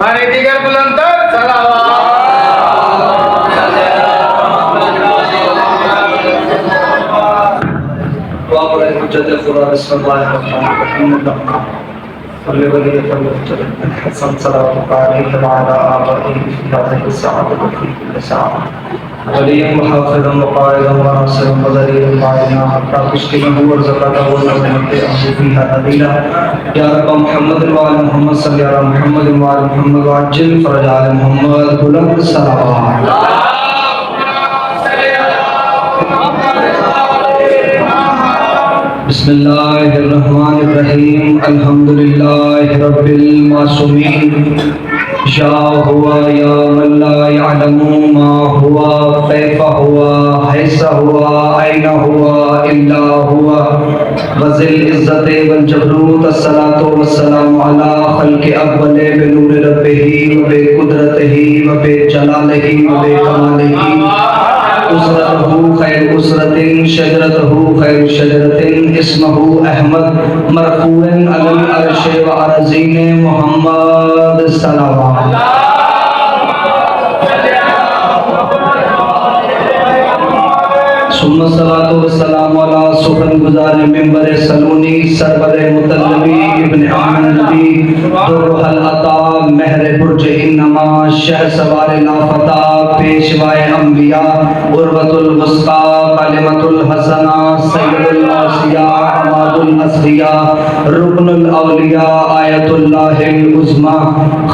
मारे दिगर बुलंद कर सलावत बिस्मिल्लाहिर्रहमानिर्रहीम अल्हम्दुलिल्लाहि रब्बिल मासूमीन या हुआ या मन ला यअलमु मा हुआ कैफा हुआ हैसा हुआ ऐना हुआ इल्ला हुआ वज़िल इज़्ज़ति वल जबरूत अस्सलातु वस्सलामु अला खल्क़ि अव्वले बिनूरि रब्बिही व बिक़ुद्रतिही व बिजलालिही व बिकमालिही उसरतहु खैर उसरतिन शजरतहु खैर शजरतिन इस्महु अहमद मरफूअन अलल अर्श व अरज़ीन मुहम्मद सल्लल्लाहु सुम्मा सलातो वस्सलामु अला सुखन गुज़ार मिंबर सलूनी सरवर मुतल्लबी इब्न आमन नबी दुर्हल अता महर बुर्ज इन्नमा शह सवार लाफता पेशवाए अंबिया उर्वतुल वस्ता कलिमतुल हसना सय्यदुल आसिया अमादुल असरिया रुकनुल औलिया आयतुल्लाहिल उज़्मा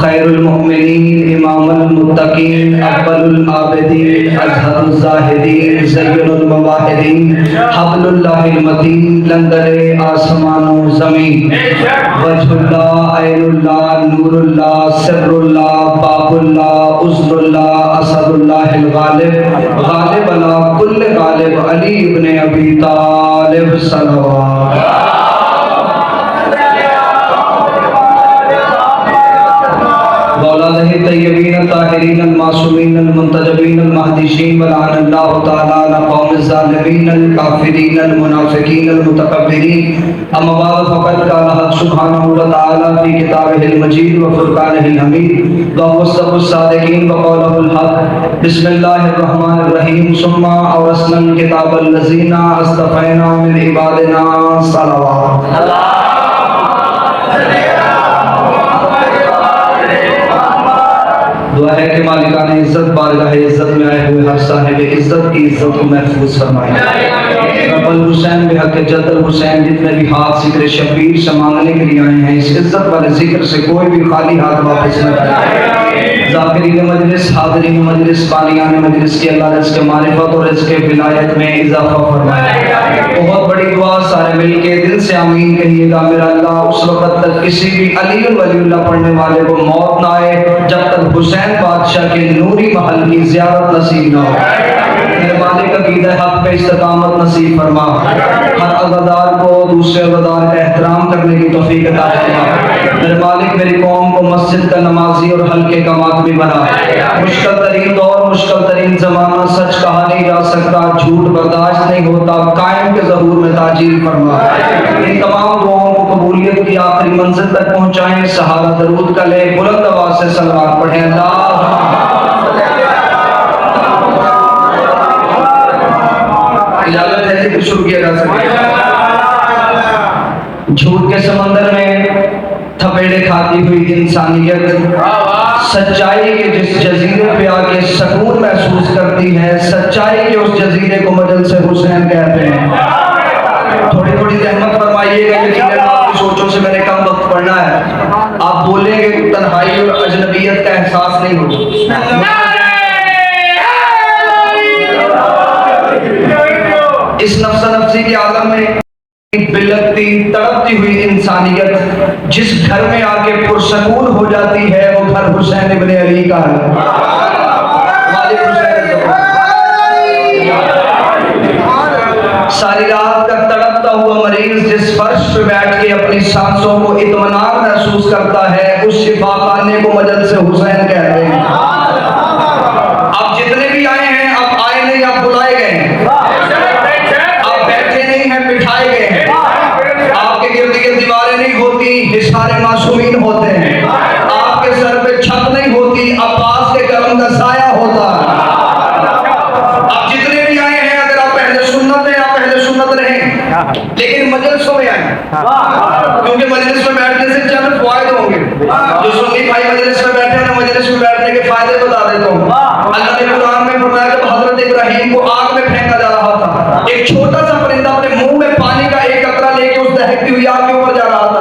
खैरुल मुमिनीन इमामुल मुत्तकीन अव्वलुल आबिदीन अज़हरुल ज़ाहिदीन ज़य्युनुल मवाहिदीन हब्लुल्लाहिल मतीन लंगरे आसमानो ज़मीन वजहुल्लाह ऐनुल्लाह नूरुल्लाह सिर्रुल्लाह बाबुल्लाह उज़्नुल्लाह असदुल्लाहिल गालिब गालिब अला कुल्ल गालिब अली इब्न अबी तालिब सल्लल्लाहु औलादे तय्यबीन ताहिरीन मासूमीन मुंतजबीन महदीशीन वलानल्लाहु तआला अला कौमिज़ ज़ालिमीन काफिरीन मुनाफिकीन मुतकब्बिरीन अम्मा बाद फ़क़द क़ाल हक़ सुब्हानहु व तआला फ़ी किताबिहिल मजीद व फ़ुरक़ानिहिल हमीद व मुस्तफ़ुस सादिक़ीन व क़ौलुहुल हक़ बिस्मिल्लाहिर रहमानिर रहीम सुम्मा औरसनल किताबल लज़ीना अस्तफ़ैना मिन इबादिना सल्लल्लाहु दुआ है कि मालिकाने इज्जत बारगाह इज्जत में आए हुए हर साहिब इज्जत की इज्जत को महफूज फरमाए। रब्बुल हुसैन बिहक़ जद्दुल हुसैन जितने भी हाथ जिक्र शबीर से मांगने के लिए आए हैं इस इज्जत वाले जिक्र से कोई भी खाली हाथ वापस न करे। ज़ाकिरीन मजलिस हाज़रीन मजलिस बानियान मजलिस के अल्लाह रिज़्क़ मारिफत और रिज़्क़ विलायत में इजाफा फरमाए। बहुत बड़ी दुआ सारे मिलके दिल से आमीन कहिएगा। मेरा अल्लाह उस वक्त तक किसी भी अली वलीउल्लाह पढ़ने वाले को मौत ना आए जब तक हुसैन बादशाह के नूरी महल की ज़ियारत नसीब ना हो। मेरे मालिक अक़ीदा हक़ पे इस्तिक़ामत नसीब फरमा। हर अज़ादार को दूसरे अज़ादार का एहतराम करने की तौफ़ीक़ अता फरमा। मेरे मालिक मेरी कौम को मस्जिद का नमाजी और हल्के का मातमी बना। मुश्किल तरीन दौर मुश्किल तरीन ज़माना सच कहा नहीं जा सकता झूठ बर्दाश्त नहीं होता कायम के ज़हूर में ताजील फरमा। इन तमाम दुआओं को कबूलियत की आखिरी मंजिल तक पहुँचाएं। सहारा दरूद का ले बुलंद आवाज़ से सलवात पढ़ें। इजाज़त है जिक्र शुरू किया जा सके। झूठ के समंदर में थपेड़े खाती हुई इंसानियत सच्चाई के जिस जजीरे पे आके सुकून महसूस करती है सच्चाई के उस जजीरे को मजल से हुसैन कहते हैं। थोड़ी थोड़ी रहमत फरमाइएगा। यकीनन आपकी सोचों से मैंने कम वक्त पढ़ना है। आप बोलेंगे तन्हाई और अजनबियत का एहसास नहीं होगा। इस नफ्सा नफ्सी के आलम में बिलकती तड़पती हुई इंसानियत जिस घर में आके पुरसकून हो जाती है वो घर हुसैन इब्न अली का है। सारी रात तक तड़पता हुआ मरीज जिस फर्श पे बैठ के अपनी सांसों को इत्मीनान महसूस करता है उस शिफाखाने को मजल से हुसैन कहते हैं। आप जितने भी आए हैं आप आए नहीं आप बुलाए गए हैं। आप बैठे नहीं हैं बिठाए गए हैं। आपके गिर्द गिर्द दीवारें नहीं होती हिसारे मासूमीन होते हैं। आपके सर पे छत का साया होता है। अब जितने भी आए हैं, अगर आप पहले सुन्नत हैं, आप पहले सुन्नत रहें, लेकिन मजलिसों में आए, क्योंकि मजलिस में बैठने से चंद फायदे होंगे। जो सुन्नी भाई मजलिस में बैठे हैं, मजलिस में बैठने के फायदे बता देता हूँ। अल्लाह ने कुरान में फरमाया कि हजरत इब्राहीम को आग में फेंका जा रहा था, एक छोटा सा परिंदा अपने मुंह में पानी का एक कतरा लेके उस दहकती हुई आग के ऊपर जा रहा था।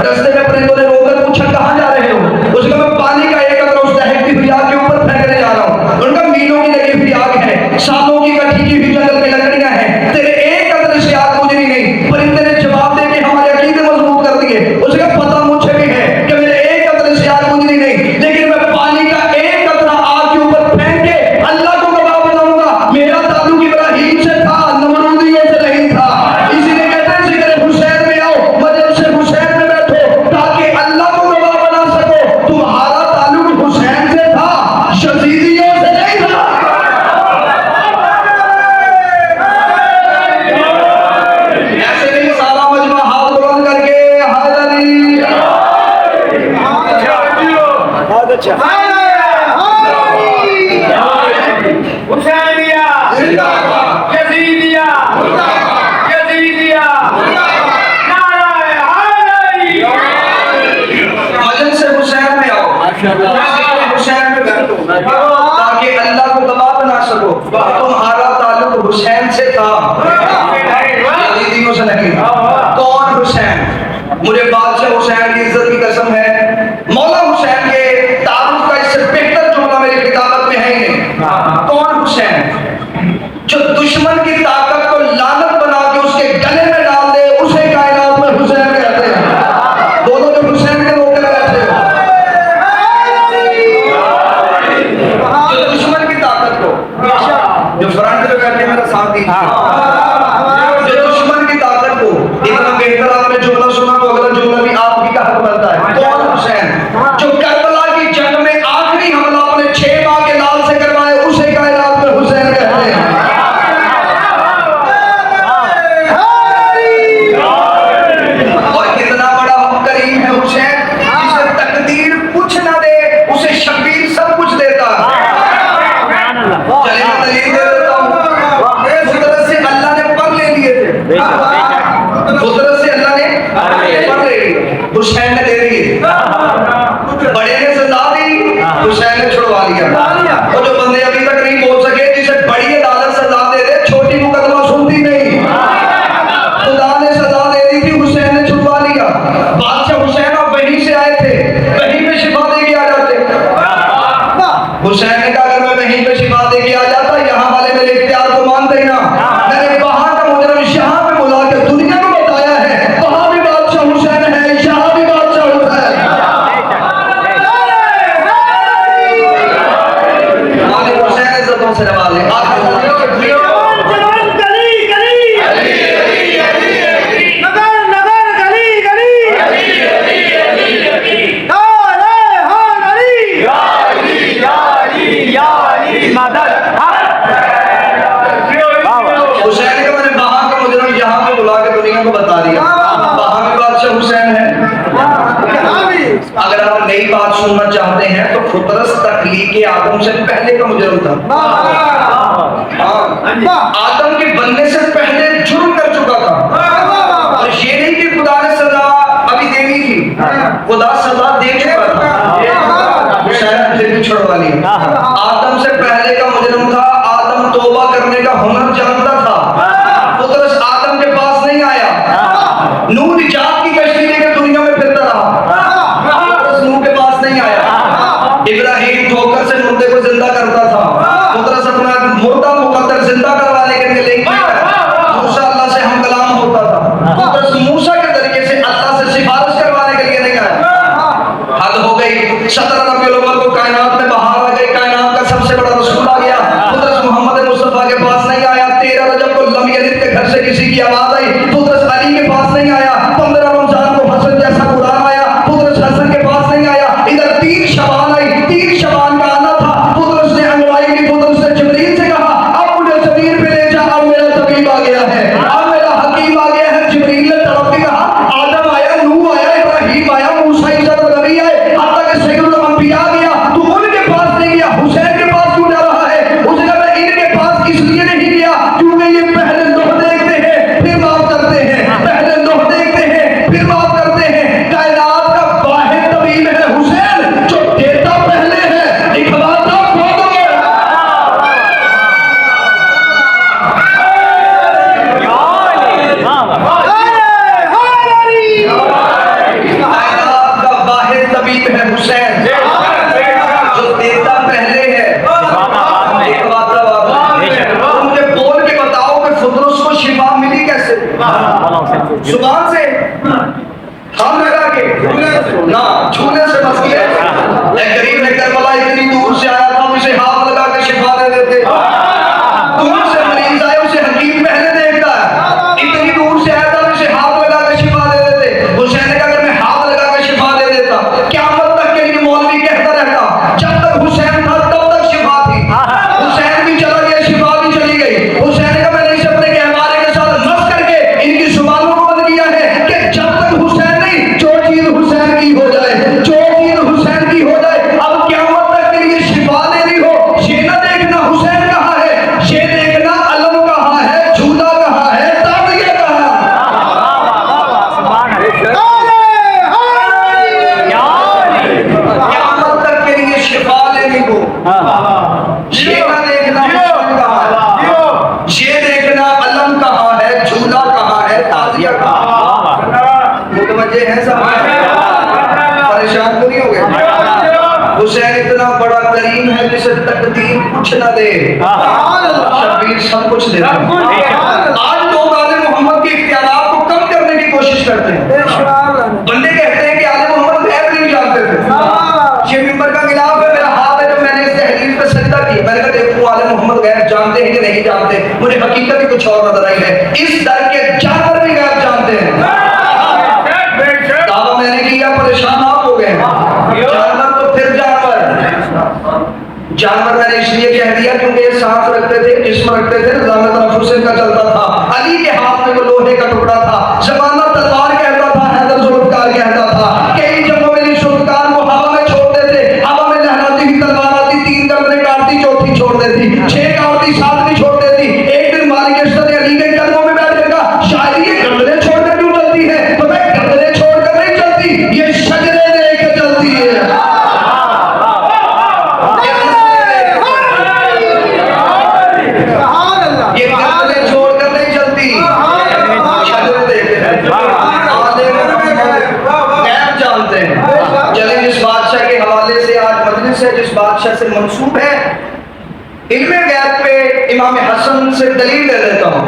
रास्ते में परिंदों ने रोककर पूछा कहाँ जा रहे हो? उसका मैं पानी का एक कतरा उस दहकती हुई आग के ऊपर फेंकने जा रहा हूँ। उनका मीलों की लगी हुई आग है, सालों की गठी की हुई जंगल में लकड़ियां हैं, तेरे एक कतरे से आग बुझनी नहीं। परिंदे ने जवाब दे के हमारे अकीदे मजबूत कर दिए। उसका पता मुझे भी है कि मेरे एक कतरे से आग बुझनी नहीं, लेकिन मैं पानी का एक कतरा आग के ऊपर फेंक के अल्लाह को गवाह बनाऊंगा। मेरा ताल्लुक इब्राहीम से था, नमरूदियों से नहीं था। इसीलिए कहते हैं जिक्र हुसैन में आओ, मजलिस से हुसैन में बैठो, ताकि अल्लाह को गवाह बना सको। तुम्हारा ताल्लुक हुसैन से था, यजीदियों से नहीं था। ऐसे नहीं सारा मजमा हाथ बुलंद करके हैदरी। बहुत अच्छा। हुसैनिया जिंदाबाद, यजीदिया मुर्दाबाद, यजीदिया मुर्दाबाद, नाराए हैदरी। मजलिस से हुसैन में आओ, हुसैन में बैठो, ताकि अल्लाह को गवाह बना सको। तुम्हारा ताल्लुक हुसैन से था, यजीदियों से नहीं। कौन हुसैन? मुझे बादशाह हुसैन की इज्जत की कसम है, मौला हुसैन के तारुफ का इससे बेहतर जुमला मेरी किताबत में है ही नहीं। कौन हुसैन? जो दुश्मन की ताकत को लानत बना के उसके गले में डाल दे, उसे कायनात में हुसैन कहते हैं। दोनों जो हुसैन के रोके बैठे हो, जो दुश्मन की ताकत को, जो फ्रंट पे बैठे मेरा साथ दीजिए, जो दुश्मन की ताकत को, इतना बेहतर आपने जुमला सुना तो अगला जुमला भी आपकी का हक बनता है। कौन हुसैन? जो करबला की जंग में आखिरी हमला अपने 6 माह के लाल से करवाए, उसे कायनात में हुसैन कहते हैं। और कितना बड़ा करीम है हुसैन, जिसे तकदीर कुछ ना दे, उसे शबीर सब कुछ देता है। चलिए मैं दलील दे देता हूँ। कुदरत से अल्लाह ने पर ले लिए थे, कुदरत से अल्लाह ने पर ले लिए, हुसैन ने दे दिए। बड़े ने सजा दी, हुसैन ने छुड़वा लिया। और जो बंदे अभी तक नहीं बोल सके, जिसे बड़ी अदालत सजा दे दे, छोटी मुकदमा सुनती नहीं। खुदा ने सजा दे दी थी, हुसैन ने छुड़वा लिया। बादशाह हुसैन अब वहीं से आए थे, वहीं पे शिफा दे के आ जाते। हुसैन ने कहा अगर मैं वहीं पे शिफा दे के आ जाता, यहाँ वाले मेरे इख्तियार को मानते ही ना। मैंने वहां का मुजरम यहाँ पे बुला के दुनिया को बताया है, वहां भी बादशाह हुसैन है, यहाँ भी बादशाह हुसैन है। मालिक हुसैन इज्जतों से नवाजे। हुसैन को मैंने वहां का मुजरम यहाँ पे बुला के दुनिया को बता दिया, वहां भी बादशाह हुसैन है। अगर आप नई बात सुनना चाहते हैं तो फुतरस तखलीक आदम से पहले का मुजरम था। आदम के बनने से पहले जुर्म कर चुका था। और ये नहीं कि खुदा ने सजा अभी देनी थी, खुदा सजा दे चुका था, हुसैन फिर भी छुड़वा लिया। आदम से पहले का मुजरम था, आदम तौबा करने का हुनर जानता था, फुतरस आदम के पास नहीं आया। नूह निजात की कश्ती लेकर दुनिया में फिरता रहा, फुतरस नूह के पास नहीं आया। इब्राहीम ठोकर से मुर्दे को जिंदा करता था, फुतरस अपना मुर्दा मुकद्दर जिंदा करवाने के लिए लेके आया। मूसा अल्लाह से हम कलाम होता था, फुतरस मूसा के तरीके से अल्लाह से सिफारिश करवाने के लिए नहीं आया। हद हो गई। 17 रबीउल अव्वल को कायनात में बहार आ गई, कायनात का सबसे बड़ा रसूल आ गया, फुतरस मोहम्मद मुस्तफा के पास नहीं आया। 13 रजब को लम यलिद के घर से किसी की आवाज आई, फुतरस अली के पास नहीं आया। 15 रमजान को हसन जैसा कुरान आया, फुतरस हसन के पास नहीं आया। इधर 3 शबान आई, 3 शबान का आना था, फुतरस ने अंगड़ाई की, फुतरस ने जिब्रील से कहा अब मुझे जमीन पे ले जा, अब मेरा तबीब आ गया है, अब मेरा हकीम आ गया है। जिब्रील ने तड़प के कहा आदम आया, नूह आया, इब्राहीम आया, मूसा ईसा नबी आए, हत्ता के सैयदुल अंबिया जुबान से हाथ लगा के ना छूने से मसले। एक गरीब ने करबला इतनी दूर से आया था, उसे हाथ लगा के शिफा दे देते। दूर से मरीज आए, उसे हकीम पहले देखता है, इतनी दूर से आया था, उसे हाथ लगा के शिफा दे देते। हुसैन का अगर मैं हाथ लगा के शिफा दे देता, क़यामत तक के लिए मौलवी कहता रहता जब तक हुसैन था तब तक शिफा थी। हुसैन भी चला गया, शिफा भी चली गई। हुसैन का मैंने इसे अपने कहवारे के साथ मस करके इनकी जुबानों को बंद किया है कि जब तक हुसैन नहीं, जो चीज हुसैन की हो जाए, जो चीज हुसैन की हो जाए। अब क़यामत तक के लिए शिफा लेनी हो, ये न देखना हुसैन कहाँ है, ये देखना अलम कहाँ है, झूला कहाँ है, ताबिया कहाँ है। क़यामत तक के लिए शिफा लेनी हो, ये न देखना हुसैन कहाँ है, ये देखना अलम कहाँ है, झूला कहाँ है, ताजिया कहाँ है। मुतवज्जे हैं सब, परेशान तो नहीं हो गए। हुसैन इतना बड़ा करीम है जिसे तकदीर कुछ न दे, शब्बीर सब कुछ देता है। आज लोग आले मोहम्मद के इख्तियारात को कम करने की कोशिश करते हैं। बंदे कहते हैं कि आले मोहम्मद गैब नहीं जानते थे। ये मिंबर का गिलाफ है, मेरा हाथ है, जब मैंने इस तहरीर पे सजदा किया, मैंने कहा देखो आले मोहम्मद गैब जानते हैं कि नहीं जानते। मुझे हकीकत ही कुछ और नजर आई है, इस दर के जानवर भी गैब जानते हैं। दावा मैंने किया, परेशान आप हो गए। जानवर तो फिर जानवर मैंने इसलिए कह दिया क्योंकि ये सांस रखते थे, जिस्म रखते थे, निज़ाम तरफ हुसैन का चलता था। अली के हाथ में वो लोहे का टुकड़ा था, ज़माना तलवार कहता था, हैदर जुल्फ़कार कहता था। कई जगहों में जुल्फ़कार को हवा में छोड़ते थे, हवा में लहराती हुई तलवार आती, 3 गर्दनें काटती, चौथी छोड़ देती, 6 काटती, 7वीं छोड़ देती। एक दिन मालिक अशरफ अली के कदमों में बैठ गया, शायद ये गर्दनें छोड़कर क्यों चलती है? पता है गर्दनें छोड़कर नहीं चलती, ये शजरे देख के चलती है। ये गर्दनें छोड़कर नहीं चलती, शजरे देख गैब जानते हैं। चलें जिस बादशाह के हवाले से आज मजलिस है, जिस बादशाह से मंसूब है, इल्मे गैब पे इमाम हसन से दलील ले लेता हूँ।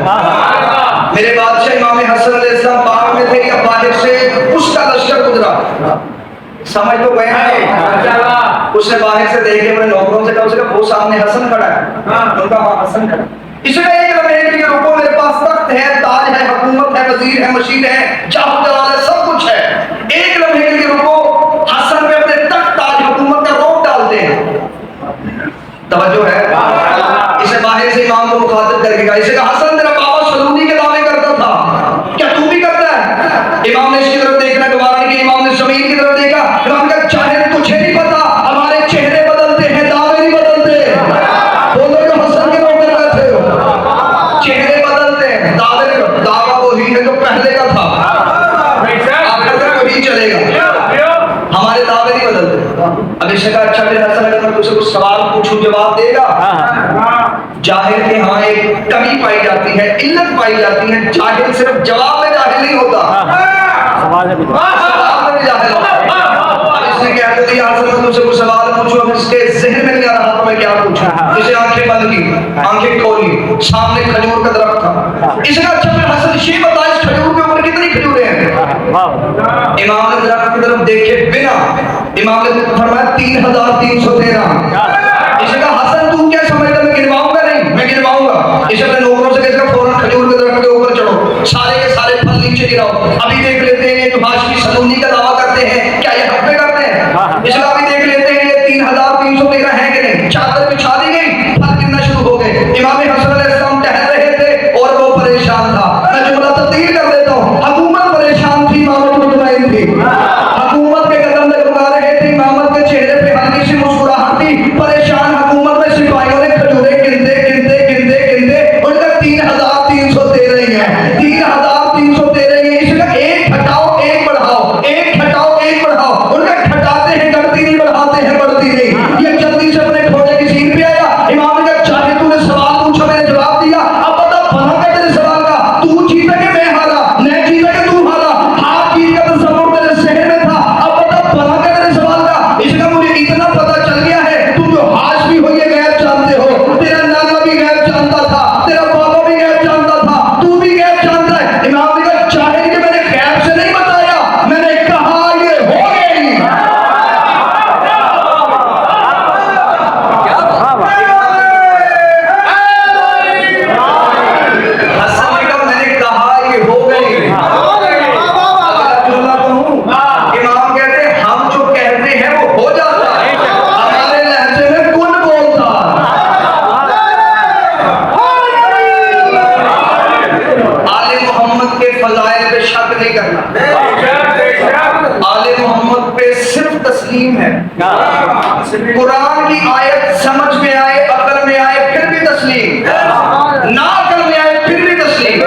मेरे बादशाह इमाम हसन अलैहिस्सलाम बाग में थे, या बाहर से उसका लश्कर गुजरा, समझ तो गए हैं। उसने बाहर से देखे, अपने नौकरों से कहा, उसने कहा वो सामने हसन खड़ा है। उनका हाँ हसन खड़ा। इसलिए एक लम्हे के लिए रुको, मेरे पास तख्त है, ताज है, हुकूमत है, वजीर है, मशीद है, जाहो जलाल है, सब कुछ है। एक लम्हे के लिए रुको, हसन पे अपने तख्त, ताज, हुकूमत का रोब डालते हैं। तवज्जो है। इसे बाहर से इमाम को मुखातिब करके कहा, इसे कहा हसन तेरा बाबा सलूनी के दावे करता था, क्या तू भी करता है? इमाम ने इसकी तरफ देखना गवारा नहीं किया, इमाम ने जमीन की तरफ देखा, इमाम का चाहे तुझे नहीं पता, हमारे चेहरे बदलते हैं, दावे नहीं बदलते। बोलो जो हसन के नौकर बैठे हो, चेहरे बदलते हैं, दावे नहीं। दावा वही है जो पहले का था, अब तक वही चलेगा, हमारे दावे नहीं बदलते। अब इसने कहा अच्छा मेरे हसन, अगर मैं तुझसे कुछ सवाल पूछूं जवाब देगा? जाहिर के हाँ एक कमी पाई जाती है, इल्लत पाई जाती है। जाहिर सिर्फ जवाब में जाहिल नहीं होता, सवाल में भी जाहिल होता है। अब इसने क्या कर दिया, हसन मैं तुझसे कुछ सवाल पूछूं, अब इसके ज़हन में नहीं आ रहा तो मैं क्या पूछूं। इसे आंखें बंद की, आंखें खोली, सामने खजूर का दरख्त था। इसने कहा अच्छा मेरे हसन ये बता, इस खजूर के ऊपर कितनी खजूरें हैं? इमाम ने दरख्त की तरफ देखे बिना, इमाम ने फरमाया 3313। इसे कहा हसन तू क्या समझता, मैं गिनवाऊंगा? नहीं, मैं गिनवाऊंगा। इसे अपने नौकरों से कहकर फौरन खजूर के दरख्त के ऊपर चढ़ो, सारे के सारे फल नीचे गिराओ, अभी देख लेते हैं ये जो हाशमी सलूनी का दावा करते हैं क्या ये हक पे करते हैं। इसलिए अभी देख लेते हैं ये 3313 है कि नहीं। चादर बिछा दी गई, फल गिनना शुरू हो गए। इमाम हसन अलैहिस्सलाम टहल रहे थे और वो परेशान था। मैं जुमला तब्दील कर देता हूँ, हुकूमत परेशान थी, इमामत मुतमईन थी। हुकूमत के कदम डगमगा रहे थे, इमामत के चेहरे पे हल्की सी मुस्कुराहट थी। परेशान कुरान की आयत समझ में आए, अकल में आए, फिर भी तस्लीम, ना अकल में आए फिर भी तस्लीम।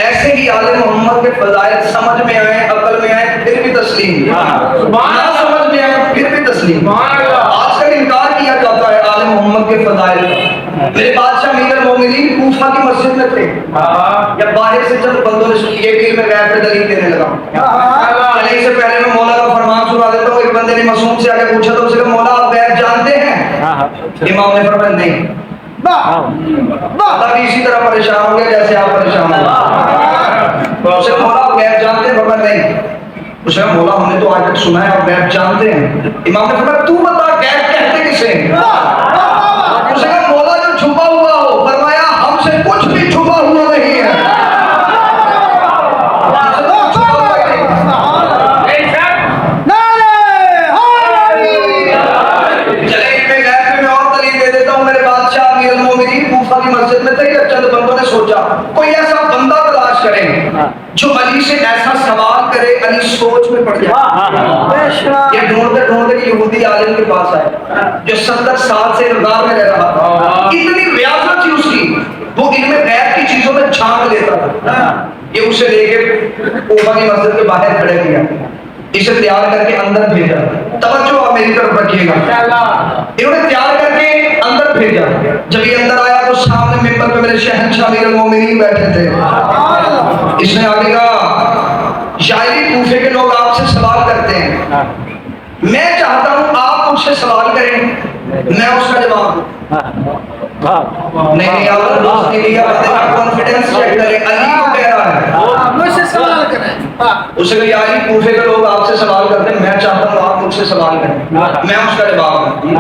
ऐसे ही आले मोहम्मद के फजाइल समझ में आए, अकल में आए, फिर भी तस्लीम, ना समझ में आए फिर भी तस्लीम। आजकल इनकार किया जाता है आले मोहम्मद के फजाइल का। मेरे बादशाह अमीरुल मोमिनीन कूफा की मस्जिद में थे, या बाहर से चंद बंदों ने ये दिल में गैर पे दलील देने लगा। चलने से पहले मैं मौला का फरमान सुना देता हूँ। एक बंदे ने मासूम से आके पूछा तो उसने कहा, मौला आप गैर जानते हैं? इमाम ने फरमाया नहीं। तभी इसी तरह परेशान हो गए जैसे आप परेशान हो। उसे मौला आप गैर जानते हैं? फरमाया नहीं। उसे मौला हमने तो आज तक सुना है आप गैर जानते हैं। इमाम ने फरमाया तू बता गैर कहते किसे? उसे कहा मौला जो छुपा हुआ हो। फरमाया हमसे कुछ भी छुपा हुआ नहीं है। मस्जिद में थे, चंद बंदों ने सोचा कोई ऐसा बंदा तलाश करें जो अली से ऐसा सवाल करे, अली सोच में पड़ जाए। ये ढूंढते ढूंढते यहूदी आलिम के पास आए जो 70 साल से इल्जाम में रह रहा था। इतनी रियासत थी उसकी, वो इनमें गैर की चीजों में झांक लेता था। ये उसे लेके कूफा की मस्जिद के बाहर खड़े किया, इसे तैयार करके अंदर भेजा। तवज्जो आप मेरी तरफ रखिएगा। इन्होंने तैयार करके अंदर भेजा। जब ये अंदर आया तो सामने मिंबर पे मेरे शहंशाह अमीरुल मोमिनीन बैठे थे। इसने आगे कहा, शायरी कूफे के लोग आपसे सवाल करते हैं, मैं चाहता हूं आप मुझसे सवाल करें, मैं उसका जवाब दूं। नहीं आपने दोस्त नहीं लिया, कॉन्फिडेंस चेक करें। अली को कह रहा है मुझसे सवाल करें। उसे कहा अली कूफे के लोग आपसे सवाल करते हैं, मैं चाहता हूं आप मुझसे सवाल करें, मैं उसका जवाब दूं।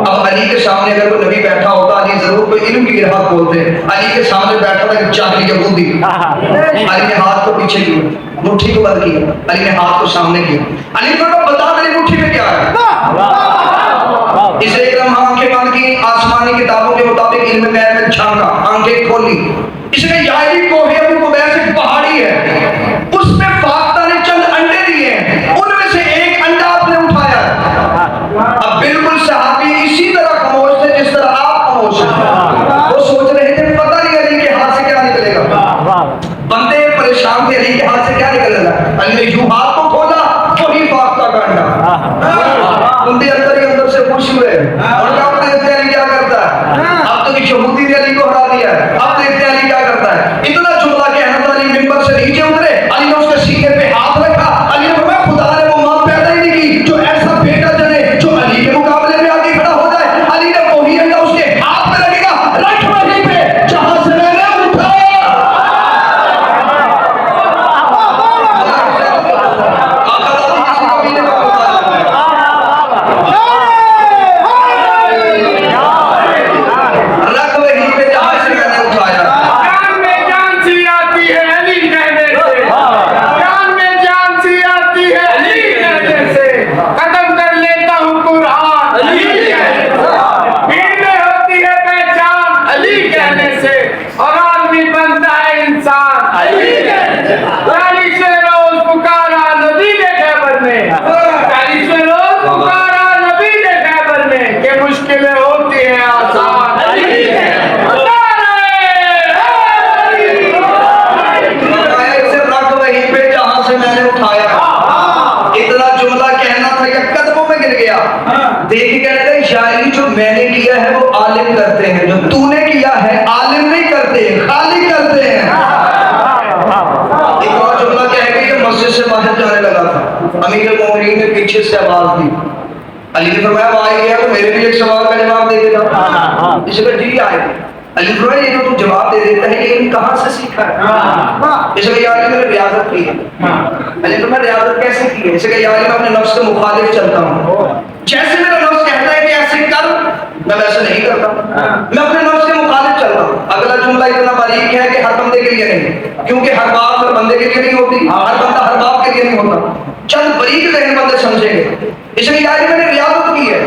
अब अली के सामने अगर कोई नबी बैठा होता, अली जरूर कोई इल्म की गिरफ्त बोलते। अली के सामने बैठा था जाहिल यहूदी। अली ने हाथ को पीछे किया, मुट्ठी को बंद किया, अली ने हाथ को सामने किया। अली को बता मेरी मुट्ठी में क्या है। इसे एक लम्हा आंखें बंद की, आसमानी किताबों के मुताबिक इल्म गैर में झांका, आंखें खोली। इसने यारी को है वो वैसे पहाड़ी है, उसमें फाख्ता ने चंद अंडे दिए हैं, उनमें से एक अंडा आपने उठाया। अब बिल्कुल सहाबी इसी तरह खामोश थे जिस तरह आप खामोश हैं। वो सोच रहे थे पता नहीं अली के हाथ से क्या निकलेगा। बंदे परेशान थे, अली के हाथ से क्या निकलेगा। अली ने यूं हाथ को खोला, वही फाख्ता का अंडा। उनके अंदर ही अंदर से खुश हुए और कहा देखते अली क्या करता है। अब तो यहूदी ने अली को हरा दिया है, अब देखते अली क्या करता है। इतना जुमला कहना, अली मिंबर से नीचे उतरे, अली ने उसके सीने पे हाथ रखा। अली ने फरमाया खुदा ने वो मां पैदा ही नहीं की जो ऐसा बेटा जने जो अली के मुकाबले में आगे खड़ा हो जाए। अली ने वही अंडा उसके हाथ में लगेगा, रख वहीं पे जहां से मैंने उठाया। देख कहते हैं शायरी जो मैंने किया है वो आलिम करते हैं, जो तूने किया है आलिम नहीं करते, खाली करते हैं। एक और जुमला कह के ये मस्जिद से बाहर जाने लगा था। अमीरुल मोमिनीन ने पीछे से आवाज दी। अली ने फरमाया वो आई गया तो मेरे भी एक सवाल का जवाब दे देगा। इसे कहा जी आए। अली ने फरमाया ये जो तू जवाब दे देता है ये कहां से सीखा है। इसे कहा यार मैंने रियाजत की है। अली ने फरमाया रियाजत कैसे की है। इसे कहा यार मैं अपने नफ्स के मुखालिफ चलता हूं, जैसे मेरा नफ्स कहता है कि ऐसे कर मैं वैसे नहीं करता, मैं अपने नफ्स के मुखालिफ चलता हूं। अगला जुमला इतना बारीक है कि हर बंदे के लिए नहीं, क्योंकि हर बात हर बंदे के लिए नहीं होती, हर बंदा हर बात के लिए नहीं होता। चंद बारीक जहन बंदे समझेंगे। इसलिए यार मैंने रियाजत की है।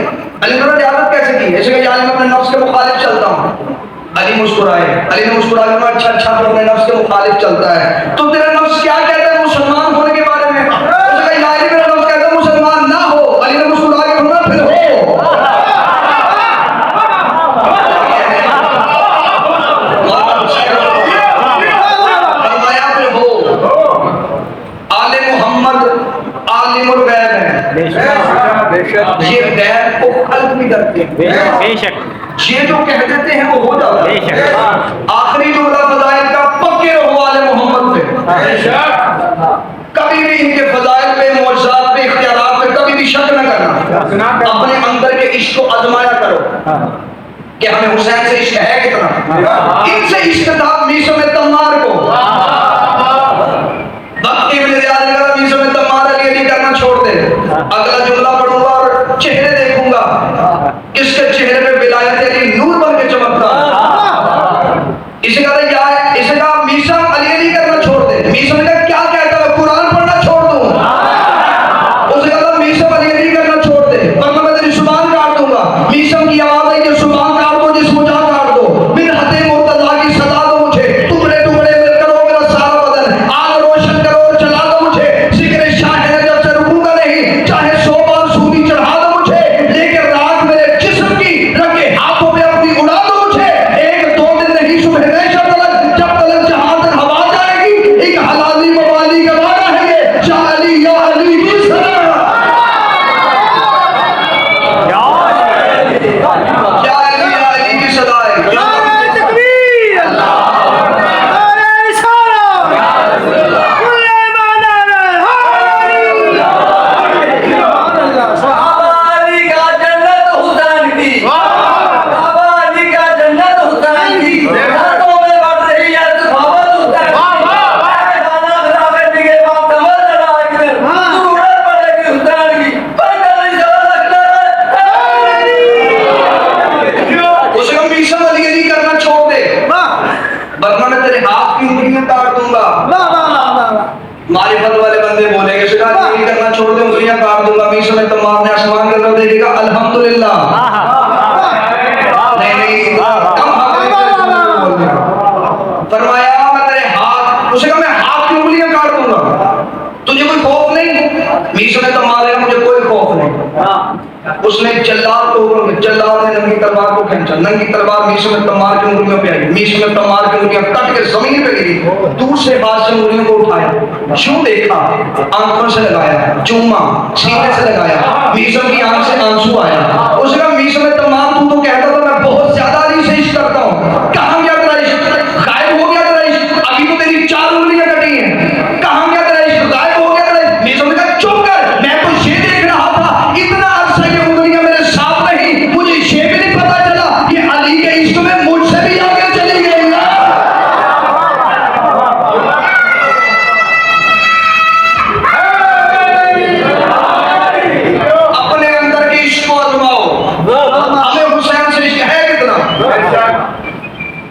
अली ने रियाजत कैसे की है। इसलिए यार मैं अपने नफ्स के मुखालिफ चलता हूं। अली मुस्कुराए। अली ने मुस्कुराया अच्छा अच्छा तो अपने नफ्स के मुखालिफ चलता है तो तेरा नफ्स क्या कहता है मुसलमान होने के बारे में। उसने कहा यार मेरा नफ्स कहता है मुसलमान ना हो। अली ने मुस्कुरा के बोला फिर हो। बेशक ये जो कह देते हैं वो हो जाता है। आखिरी जुमला फजाइल का, पक्के रहो वाले मोहम्मद पे, कभी भी इनके फजाइल पे, मौजज़ात पे, इख्तियारात पे कभी भी शक न करना। अपने अंदर के इश्क को आजमाया करो कि हमें हुसैन से इश्क है कितना। इनसे इश्क था मीसम तम्मार को, वक्त इब्न ज़ियाद ने कहा मीसम तम्मार अली करना छोड़ दे, अगला जुमला पढ़ूंगा और चेहरे देखूंगा किसके चेहरे पे विलायत अली नूर बन के चमकता। इसे कहा मीसम अली करना छोड़ दे। मीसम ने कहा क्या कहता है, कुरान पढ़ना छोड़ दूं। उसे कहा मीसम अली करना छोड़ दे, वरना मैं तेरी जुबान काट दूंगा। मीसम की आवाज आई कि जुबान काट दो, जिस्म जान काट दो, मेरे हते मुर्तजा की सदा दो मुझे, टुकड़े टुकड़े में करो मेरा सारा बदन, आग रोशन करो और जला दो मुझे। जिक्र शाह है जब से रुकूंगा नहीं, चाहे 100 बार सूली चढ़ा दो मुझे, लेकिन रात मेरे जिस्म की रंगे हाथों में अपनी उड़ा दो मुझे। एक दो दिन नहीं सुबह हमेशा तलक, जब तलक जहां तक हवा जाएगी, एक हलाली मवाली का वादा है ये, या अली की सलाम। या अली की सदा है। मारिफत वाले बंदे बोलेंगे शिकायत नहीं करना छोड़ दे, उंगलियां काट दूंगा। मीशो में तमाम ने आसमान के तरफ देखेगा, अल्हम्दुलिल्लाह। नहीं फरमाया मैं तेरे हाथ, उसे कहा मैं हाथ की उंगलियां काट दूंगा, तुझे कोई खौफ नहीं। मीशो ने तमाम ने मुझे कोई खौफ नहीं। उसने जल्लाद को हुक्म दिया, जल्लाद ने नंगी तलवार को खींचा, नंगी तलवार मीशो में तमार की उंगलियों पे आई, मीशो में तमार की उंगलियां कट के जमीन पे गिरी। दूर से हाथ से उंगलियों को उठाया, यूं देखा, आंखों से लगाया, चूमा, सीने से लगाया, मीशो की आंख से आंसू आया। उसने कहा मीशो में तमार तू तो कहता था मैं बहुत ज्यादा अली से इश्क करता हूँ, कहां गया तेरा इश्क, गायब हो गया तेरा इश्क, अभी तो तेरी 4 उंगलियां कटी हैं, कहां गया तेरा इश्क, गायब हो गया तेरा इश्क। मीशो ने कहा चुप कर, मैं तो ये देख रहा था इतना अरसा ये उंगलियां मेरे साथ नहीं, मुझे ये भी नहीं पता चला ये अली के इश्क में मुझसे भी आगे चली गई। अपने अंदर के इश्क को आजमाओ, हमें हुसैन से इश्क है कितना।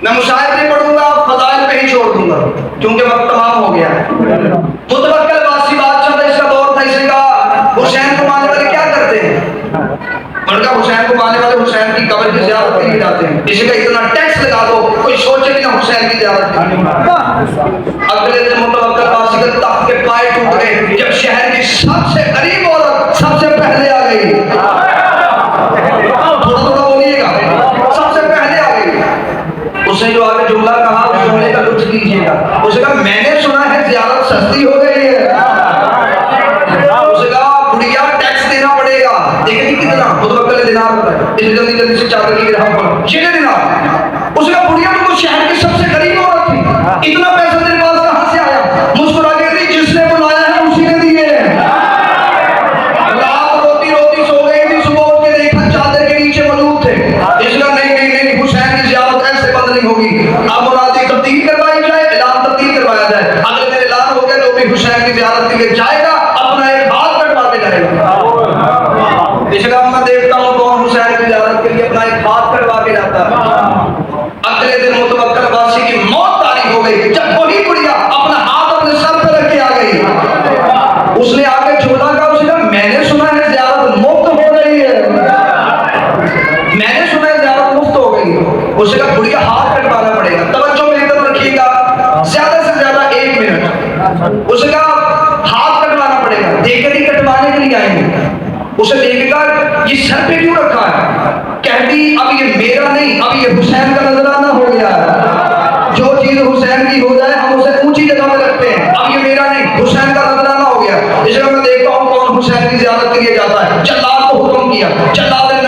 मैं मुशाहिद नहीं पढ़ूंगा, फजाइल पे ही छोड़ दूंगा क्योंकि वक्त तमाम हो गया है। मुतवक्किल वासी बादशाह का इसका दौर था, इसे कहा हुसैन को मानने वाले क्या करते हैं, उनका हुसैन को मानने वाले हुसैन की कब्र की ज़ियारत के लिए जाते हैं। इसी का इतना टैक्स लगा दो कोई सोचे भी ना हुसैन की ज़ियारत करें। अगले दिन मुतवक्किल वासी के तख्त के पाए टूट गए जब शहर की सबसे गरीब औरत सबसे पहले आ गई। थोड़ा थोड़ा बोलिएगा, सबसे पहले आ गई। उसने जो आगे जुमला कहा उस जुमले का लुत्फ लीजिएगा। उसे कहा मैंने सुना है ज़ियारत सस्ती हो गई है। उसे कहा बुढ़िया टैक्स देना पड़ेगा, देखेंगे कितना, मुतवक्किल ने दिनार बताया, इसे जल्दी जल्दी से चादर की ग्राहक पर 6 दिनार। उसे कहा बुढ़िया तुम तो शहर की सबसे गरीब औरत थी, इतना पैसा तेरे पास कहां से आया। मुस्कुरा के दी जिसने बुलाया है उसी ने दिए। रात रोती रोती सो गई थी, सुबह उठ के देखा चादर के नीचे मौजूद थे। इसका नहीं हुसैन की ज़ियारत ऐसे बंद नहीं होगी, अब मुनादी तब्दील करवाई जाए, ऐलान तब्दील करवाया जाए। अगले दिन ऐलान हो गया जो भी हुसैन की ज़ियारत के लिए जाएगा अपना एक हाथ कटवा के जाएगा। इसका मैं देखता हूँ कौन हुसैन की ज़ियारत के लिए अपना एक हाथ कटवा के जाता है। अगले दिन मुतवक्किल वासी की मौत तारीख हो गई जब वही बुढ़िया अपना हाथ अपने सर पर रख के आ गई। उसने आगे झोला का, उसने कहा मैंने सुना है ज़ियारत मुफ्त हो गई है, मैंने सुना है ज़ियारत मुफ्त हो गई। उसने कहा बुढ़िया हाथ कटवाना पड़ेगा, तवज्जो मेरी तरफ रखिएगा, ज्यादा से ज्यादा 1 मिनट। उसने कहा हाथ कटवाना पड़ेगा, देकर ही कटवाने के लिए आएंगे। उसे देखेगा ये सर पे क्यों रखा है, कहती अब ये मेरा नहीं, अब ये हुसैन का नजराना हो गया है। जो चीज हुसैन की हो जाए हम उसे ऊंची जगह में रखते हैं, अब ये मेरा नहीं हुसैन का नजराना हो गया। इसलिए मैं देखता हूँ कौन हुसैन की ज़ियारत के लिए जाता है। जल्लाद को हुक्म किया, जल्लाद ने